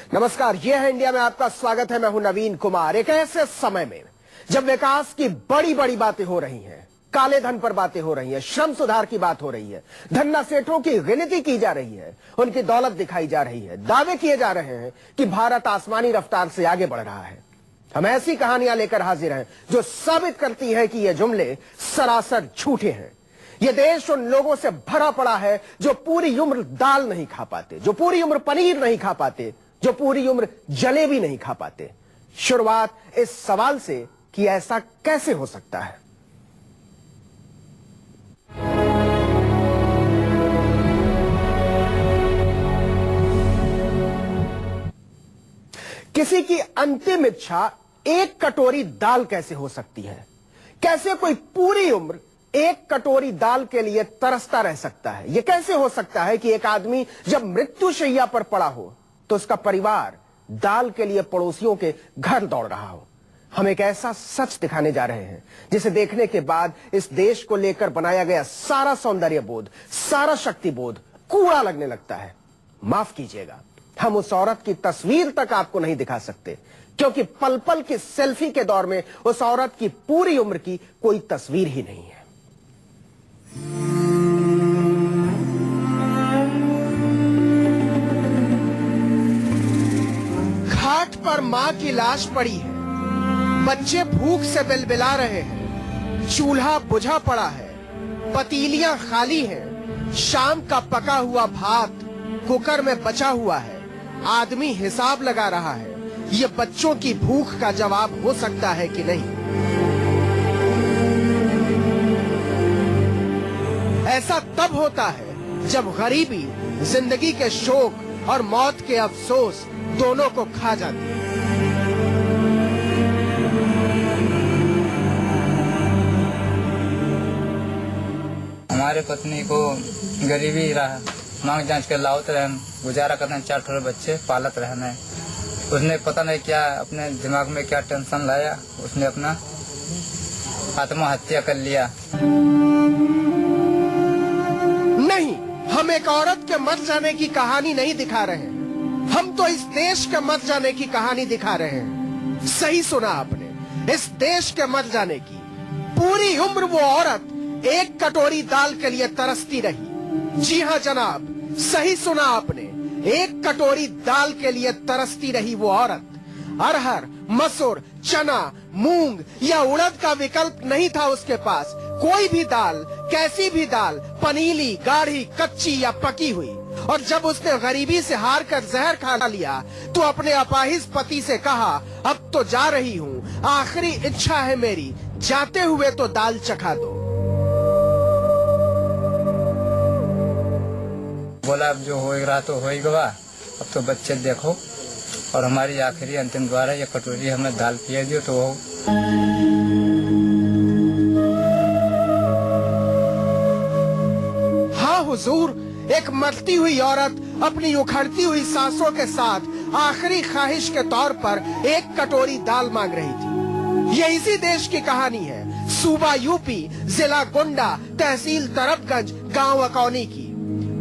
नमस्कार, ये है इंडिया में आपका स्वागत है। मैं हूं नवीन कुमार। एक ऐसे समय में जब विकास की बड़ी बड़ी बातें हो रही हैं, काले धन पर बातें हो रही हैं, श्रम सुधार की बात हो रही है, धन्ना सेठों की गिनती की जा रही है, उनकी दौलत दिखाई जा रही है, दावे किए जा रहे हैं कि भारत आसमानी रफ्तार से आगे बढ़ रहा है, हम ऐसी कहानियां लेकर हाजिर हैं जो साबित करती है कि ये जुमले सरासर झूठे हैं। ये देश उन लोगों से भरा पड़ा है जो पूरी उम्र दाल नहीं खा पाते, जो पूरी उम्र पनीर नहीं खा पाते, जो पूरी उम्र जलेबी नहीं खा पाते। शुरुआत इस सवाल से कि ऐसा कैसे हो सकता है। किसी की अंतिम इच्छा एक कटोरी दाल कैसे हो सकती है? कैसे कोई पूरी उम्र एक कटोरी दाल के लिए तरसता रह सकता है? यह कैसे हो सकता है कि एक आदमी जब मृत्युशैया पर पड़ा हो तो उसका परिवार दाल के लिए पड़ोसियों के घर दौड़ रहा हो? हम एक ऐसा सच दिखाने जा रहे हैं जिसे देखने के बाद इस देश को लेकर बनाया गया सारा सौंदर्य बोध, सारा शक्ति बोध कूड़ा लगने लगता है। माफ कीजिएगा, हम उस औरत की तस्वीर तक आपको नहीं दिखा सकते क्योंकि पल पल की सेल्फी के दौर में उस औरत की पूरी उम्र की कोई तस्वीर ही नहीं है। घाट पर मां की लाश पड़ी है, बच्चे भूख से बिलबिला रहे हैं, चूल्हा बुझा पड़ा है, पतीलियां खाली हैं, शाम का पका हुआ भात कुकर में बचा हुआ है, आदमी हिसाब लगा रहा है। ये बच्चों की भूख का जवाब हो सकता है कि नहीं? ऐसा तब होता है जब गरीबी जिंदगी के शोक और मौत के अफसोस दोनों को खा जाती है। हमारे पत्नी को गरीबी रहा, मांग जांच कर लाओ रहन, गुजारा करना, 4 ठोर बच्चे पालत रहना है। उसने पता नहीं क्या अपने दिमाग में क्या टेंशन लाया, उसने अपना आत्महत्या कर लिया। नहीं, हम एक औरत के मर जाने की कहानी नहीं दिखा रहे हैं, हम तो इस देश के मर जाने की कहानी दिखा रहे हैं। सही सुना आपने, इस देश के मर जाने की। पूरी उम्र वो औरत एक कटोरी दाल के लिए तरसती रही। जी हाँ जनाब, सही सुना आपने, एक कटोरी दाल के लिए तरसती रही वो औरत। अरहर, मसूर, चना, मूंग या उड़द का विकल्प नहीं था उसके पास। कोई भी दाल, कैसी भी दाल, पनीली, गाढ़ी, कच्ची या पकी हुई। और जब उसने गरीबी से हार कर जहर खा लिया तो अपने अपाहिज पति से कहा, अब तो जा रही हूँ, आखिरी इच्छा है मेरी, जाते हुए तो दाल चखा दो। बोला अब जो हो रहा तो हो ही गवा, अब तो बच्चे देखो और हमारी आखिरी अंतिम द्वार है, ये कटोरी हमें दाल पिए दियो तो हो। हाँ हुजूर, एक मरती हुई औरत अपनी उखड़ती हुई सांसों के साथ आखिरी ख्वाहिश के तौर पर एक कटोरी दाल मांग रही थी। ये इसी देश की कहानी है, सूबा यूपी, जिला गोंडा, तहसील तरबगंज, गांव अकौनी की।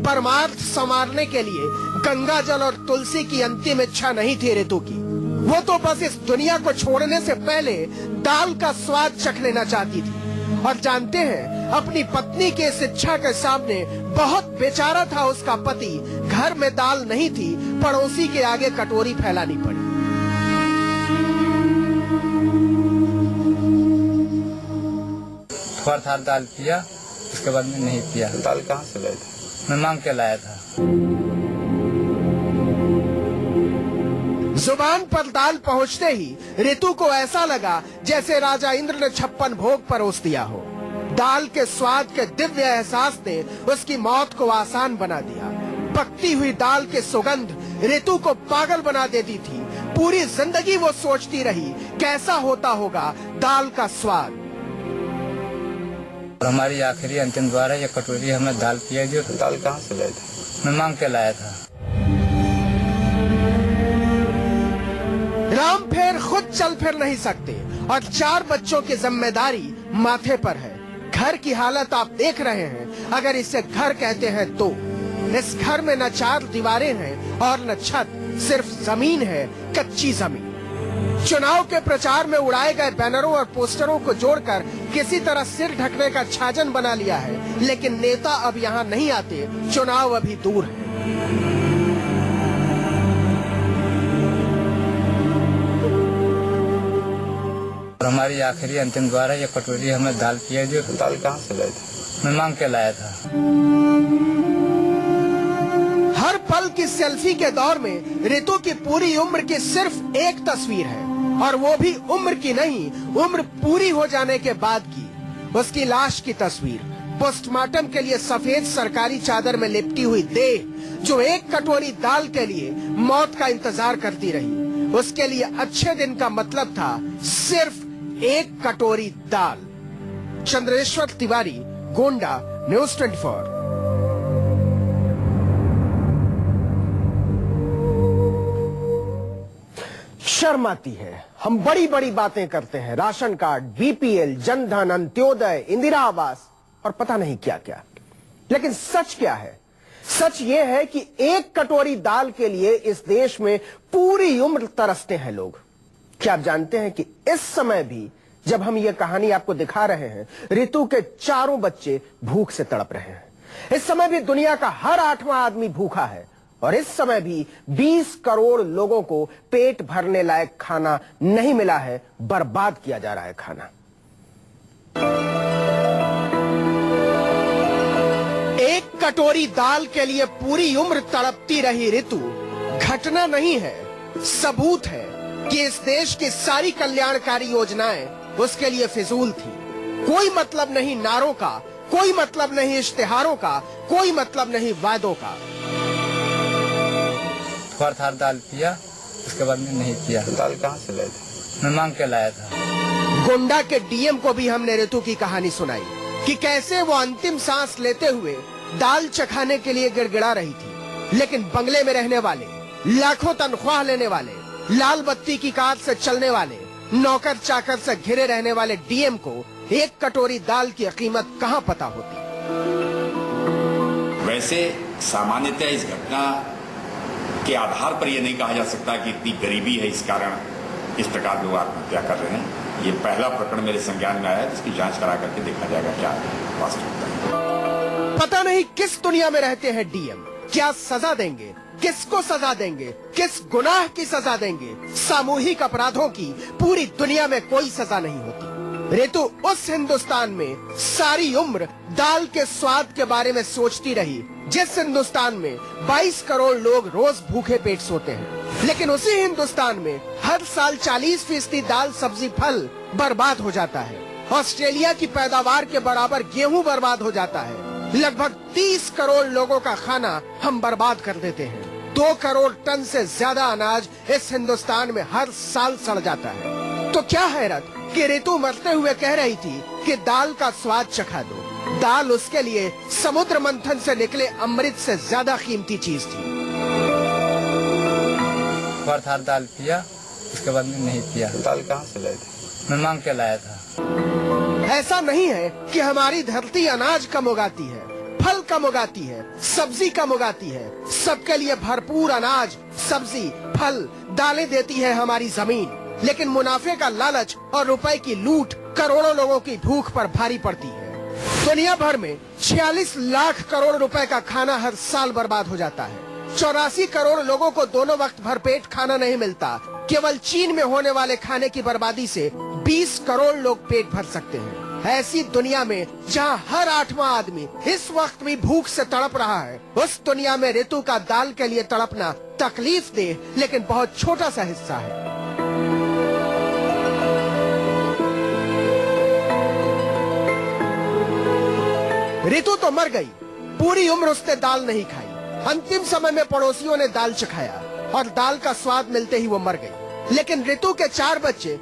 परमार्थ संवारने के लिए गंगा जल और तुलसी की अंतिम इच्छा नहीं थी ऋतु की। वो तो बस इस दुनिया को छोड़ने से पहले दाल का स्वाद चख लेना चाहती थी। और जानते हैं, अपनी पत्नी के इस इच्छा के सामने बहुत बेचारा था उसका पति। घर में दाल नहीं थी, पड़ोसी के आगे कटोरी फैलानी पड़ी। थोड़ा था दाल पिया, उसके बाद में नहीं पिया। दाल कहाँ से लाए थे? मैं मांग के लाया था। जुबान पर दाल पहुंचते ही ऋतु को ऐसा लगा जैसे राजा इंद्र ने 56 भोग परोस दिया हो। दाल के स्वाद के दिव्य एहसास ने उसकी मौत को आसान बना दिया। पकती हुई दाल के सुगंध ऋतु को पागल बना देती थी। पूरी जिंदगी वो सोचती रही, कैसा होता होगा दाल का स्वाद। और हमारी आखिरी अंतिम द्वार है, ये कटोरी हमें दाल पिए दियो। दाल कहाँ से लाए थे? मैं मांग के लाया था। राम फिर खुद चल फिर नहीं सकते और 4 बच्चों की जिम्मेदारी माथे पर है। घर की हालत आप देख रहे हैं, अगर इसे घर कहते हैं तो। इस घर में न 4 दीवारें हैं और न छत, सिर्फ जमीन है, कच्ची जमीन। चुनाव के प्रचार में उड़ाए गए बैनरों और पोस्टरों को जोड़कर किसी तरह सिर ढकने का छाजन बना लिया है, लेकिन नेता अब यहाँ नहीं आते, चुनाव अभी दूर है। और हमारी आखिरी अंतिम द्वार है, ये कटोरी हमें दाल की है, जो दाल कहाँ से लाए थे? मैं मांग के लाया था। हर पल की सेल्फी के दौर में रितु की पूरी उम्र की सिर्फ एक तस्वीर है, और वो भी उम्र की नहीं, उम्र पूरी हो जाने के बाद की। उसकी लाश की तस्वीर, पोस्टमार्टम के लिए सफेद सरकारी चादर में लिपटी हुई देह, जो एक कटोरी दाल के लिए मौत का इंतजार करती रही। उसके लिए अच्छे दिन का मतलब था सिर्फ एक कटोरी दाल। चंद्रेश्वर तिवारी, गोंडा, न्यूज़ 24। शर्म आती है, हम बड़ी बड़ी बातें करते हैं, ration card, BPL, Jan Dhan, Antyodaya, Indira आवास और पता नहीं क्या क्या, लेकिन सच क्या है? सच ये है कि एक कटोरी दाल के लिए इस देश में पूरी उम्र तरसते हैं लोग। क्या आप जानते हैं कि इस समय भी जब हम ये कहानी आपको दिखा रहे हैं, रितु के 4 बच्चे भूख से तड़प रहे हैं। इस समय भी दुनिया का हर 8वां आदमी भूखा है, और इस समय भी 20 करोड़ लोगों को पेट भरने लायक खाना नहीं मिला है, बर्बाद किया जा रहा है खाना। एक कटोरी दाल के लिए पूरी उम्र तड़पती रही रितु घटना नहीं है, सबूत है कि इस देश की सारी कल्याणकारी योजनाएं उसके लिए फिजूल थी। कोई मतलब नहीं नारों का, कोई मतलब नहीं इश्तिहारों का, कोई मतलब नहीं वादों का। थोड़ा था दाल पिया, उसके बाद में नहीं पिया। दाल कहाँ से लाए थे? मैं मांग के लाया था। गोंडा के डीएम को भी हमने रितु की कहानी सुनाई कि कैसे वो अंतिम सांस लेते हुए दाल चखाने के लिए गिड़गिड़ा रही थी, लेकिन बंगले में रहने वाले, लाखों तनख्वाह लेने वाले, लाल बत्ती की कार से चलने वाले, नौकर चाकर से घिरे रहने वाले डीएम को एक कटोरी दाल की कीमत कहाँ पता होती। वैसे सामान्यतः इस घटना के आधार पर यह नहीं कहा जा सकता कि इतनी गरीबी है इस कारण इस प्रकार लोग आत्महत्या कर रहे हैं। ये पहला प्रकरण मेरे संज्ञान में आया है, जिसकी जांच करा करके देखा जाएगा क्या वास्तविकता है। पता नहीं किस दुनिया में रहते हैं डीएम, क्या सजा देंगे, किसको सजा देंगे, किस गुनाह की सजा देंगे। सामूहिक अपराधों की पूरी दुनिया में कोई सजा नहीं होती। रितु उस हिंदुस्तान में सारी उम्र दाल के स्वाद के बारे में सोचती रही, जिस हिंदुस्तान में 22 करोड़ लोग रोज भूखे पेट सोते हैं, लेकिन उसी हिंदुस्तान में हर साल 40% दाल, सब्जी, फल बर्बाद हो जाता है। ऑस्ट्रेलिया की पैदावार के बराबर गेहूं बर्बाद हो जाता है। लगभग 30 करोड़ लोगों का खाना हम बर्बाद कर देते हैं। 2 करोड़ टन से ज्यादा अनाज इस हिंदुस्तान में हर साल सड़ जाता है। तो क्या हैरत कि रितु मरते हुए कह रही थी कि दाल का स्वाद चखा दो। दाल उसके लिए समुद्र मंथन से निकले अमृत से ज्यादा कीमती चीज थी। था दाल पिया, उसके बाद में नहीं पिया। दाल कहाँ से लाए थे? मैं मांग के लाया था। ऐसा नहीं है कि हमारी धरती अनाज कम उगाती है, फल कम उगाती है, सब्जी कम उगाती है। सबके लिए भरपूर अनाज, सब्जी, फल, दालें देती है हमारी जमीन, लेकिन मुनाफे का लालच और रुपए की लूट करोड़ों लोगों की भूख पर भारी पड़ती है। दुनिया भर में 46 लाख करोड़ रुपए का खाना हर साल बर्बाद हो जाता है। 84 करोड़ लोगों को दोनों वक्त भरपेट खाना नहीं मिलता। केवल चीन में होने वाले खाने की बर्बादी से 20 करोड़ लोग पेट भर सकते हैं। ऐसी दुनिया में जहां हर 8वां आदमी इस वक्त भी भूख से तड़प रहा है, उस दुनिया में रितु का दाल के लिए तड़पना तकलीफ दे लेकिन बहुत छोटा सा हिस्सा है। रितु तो मर गई, पूरी उम्र उसने दाल नहीं खाई। अंतिम समय में पड़ोसियों ने दाल चखाया और दाल का स्वाद मिलते ही वो मर गई। लेकिन रितु के 4 बच्चे